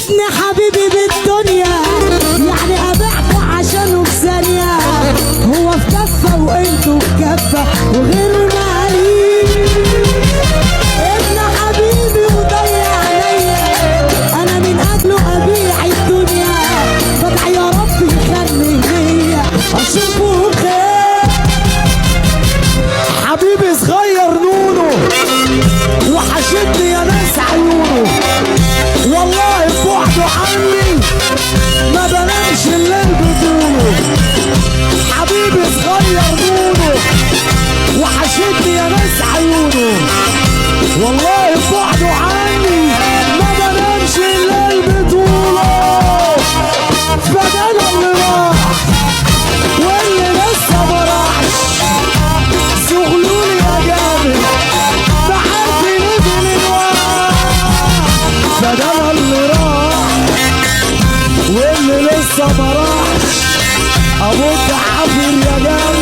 ابن حبيبي بالدنيا يعني ابيعكوا عشانه في ثانيه، هو في كفه وانتوا في كفه وغيره مالي. ابن حبيبي وضيع عليا انا من اجله ابيع الدنيا، بدعي يا رب يخلي ليا اشوفه خير. حبيبي صغير نونو وحشتني يا ناس عيونه، والله بوحده عني ما بنامش الليل بدونه. حبيبي صغير نونو وحشتني يا ناس عيونه، والله بوحده عني ما بنامش الليل بدونه. فدانا اللي راح واللي لسه ما راحش، شغلوني يا جامد بعرف نجي للوقت. فدانا اللي راح واللي لسه ما راحش، ابوك عافر يا جامد.